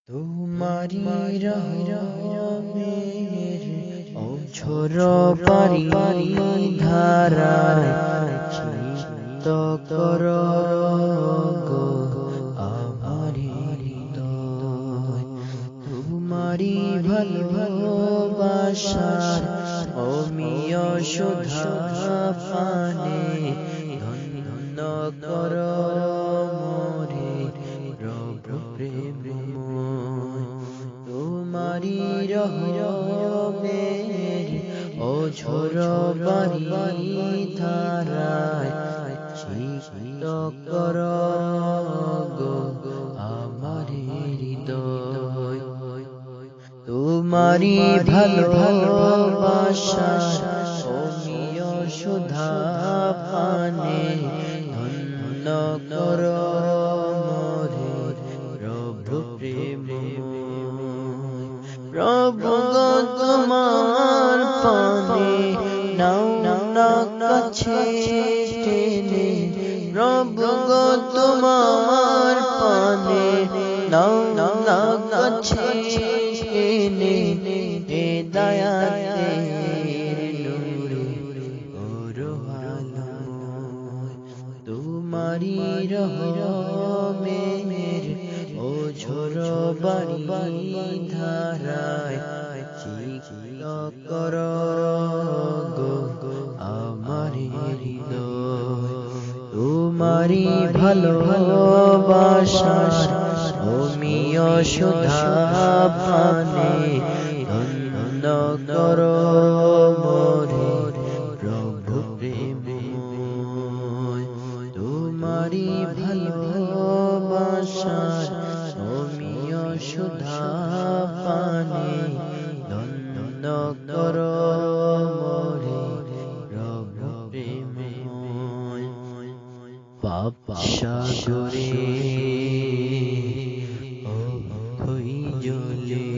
তোমারি রহমের অঝোর বারি ধারায় চিত্ত কর গো আমারি হৃদয়। তোমারি ভালোবাসার অমিয় সুধা পানে ধন্য কর মোরে প্রভু প্রেমময়। তোমারি রহমের অঝোর বারি ধারায় চিত্ত কর গো আমার হৃদয়। তোমারি ভালোবাসার অমিয় সুধা পানে ধন্য কর মোরে প্রভু প্রেমময়। প্রভু গো তোমার পানে নাও না কাছে টেনে, প্রভু গো তোমার পানে নাও না কাছে টেনে, এ দয়াতের নূরে ওরো আলোয়। তোমারি রহমের অঝোর বারি ধারায় চিত্ত কর গো আমার হৃদয়। তোমারি ভালোবাসার অমিয় সুধা পানে ধন্য কর মোরে প্রভু প্রেমময়। তোমারি ভালোবাসার অমিয় সুধা পানে ধন্য কর মোরে প্রভু প্রেমময়। পাপ সাগরে হই জ্বলে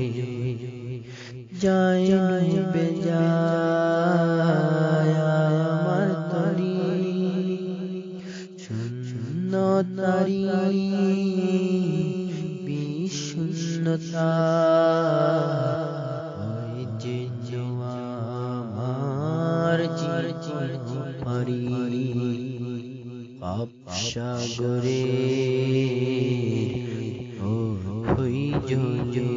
যায় ডুবে যায় আমার তরি, শূন্যতারি বিষণ্ণতা হয় যে আমার পারি। পাপ সাগরে হই জ্বলে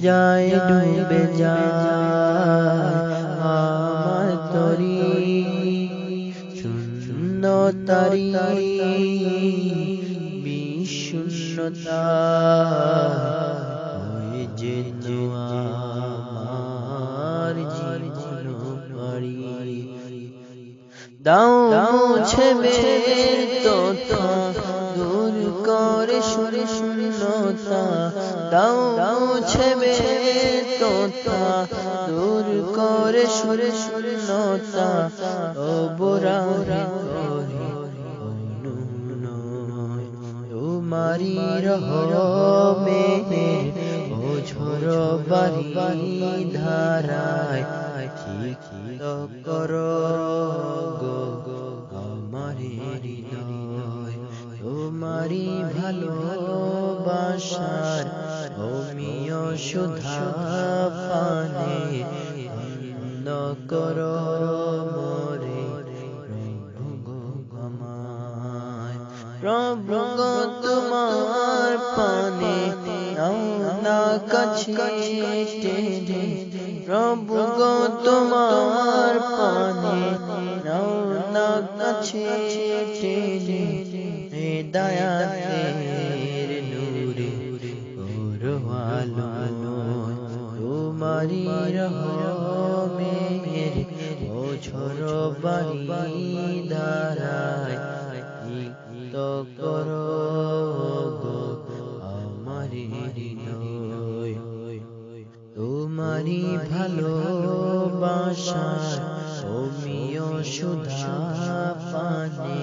যায় ডুবে যায় আমার তরি, শূন্যতারি বিষণ্ণতা হয় যে আমার জীবন পারি। দাও মুছে মের তোতা দূর করে শূন্যতা, দাও মুছে মের তোতা দূর করে শূন্যতা। ওবরা তোমারি রহমের অঝোর বারি ধারায় চিত্ত কর গো আমার হৃদয়। তোমারি ভালোবাসার অমিয় সুধা পানে ধন্য কর মোরে প্রভু গো আমায়। প্রভু গো তোমার পানে নাও না কাছে টেনে, প্রভু গো তোমার পানে নাও না কাছে টেনে, এ দয়াতের নূরে ওরো আলোয়। তোমারি রহমের অঝোর বারি ধারায় চিত্ত কর গো আমার হৃদয়। তোমারি ভালোবাসার অমিয় সুধা পানে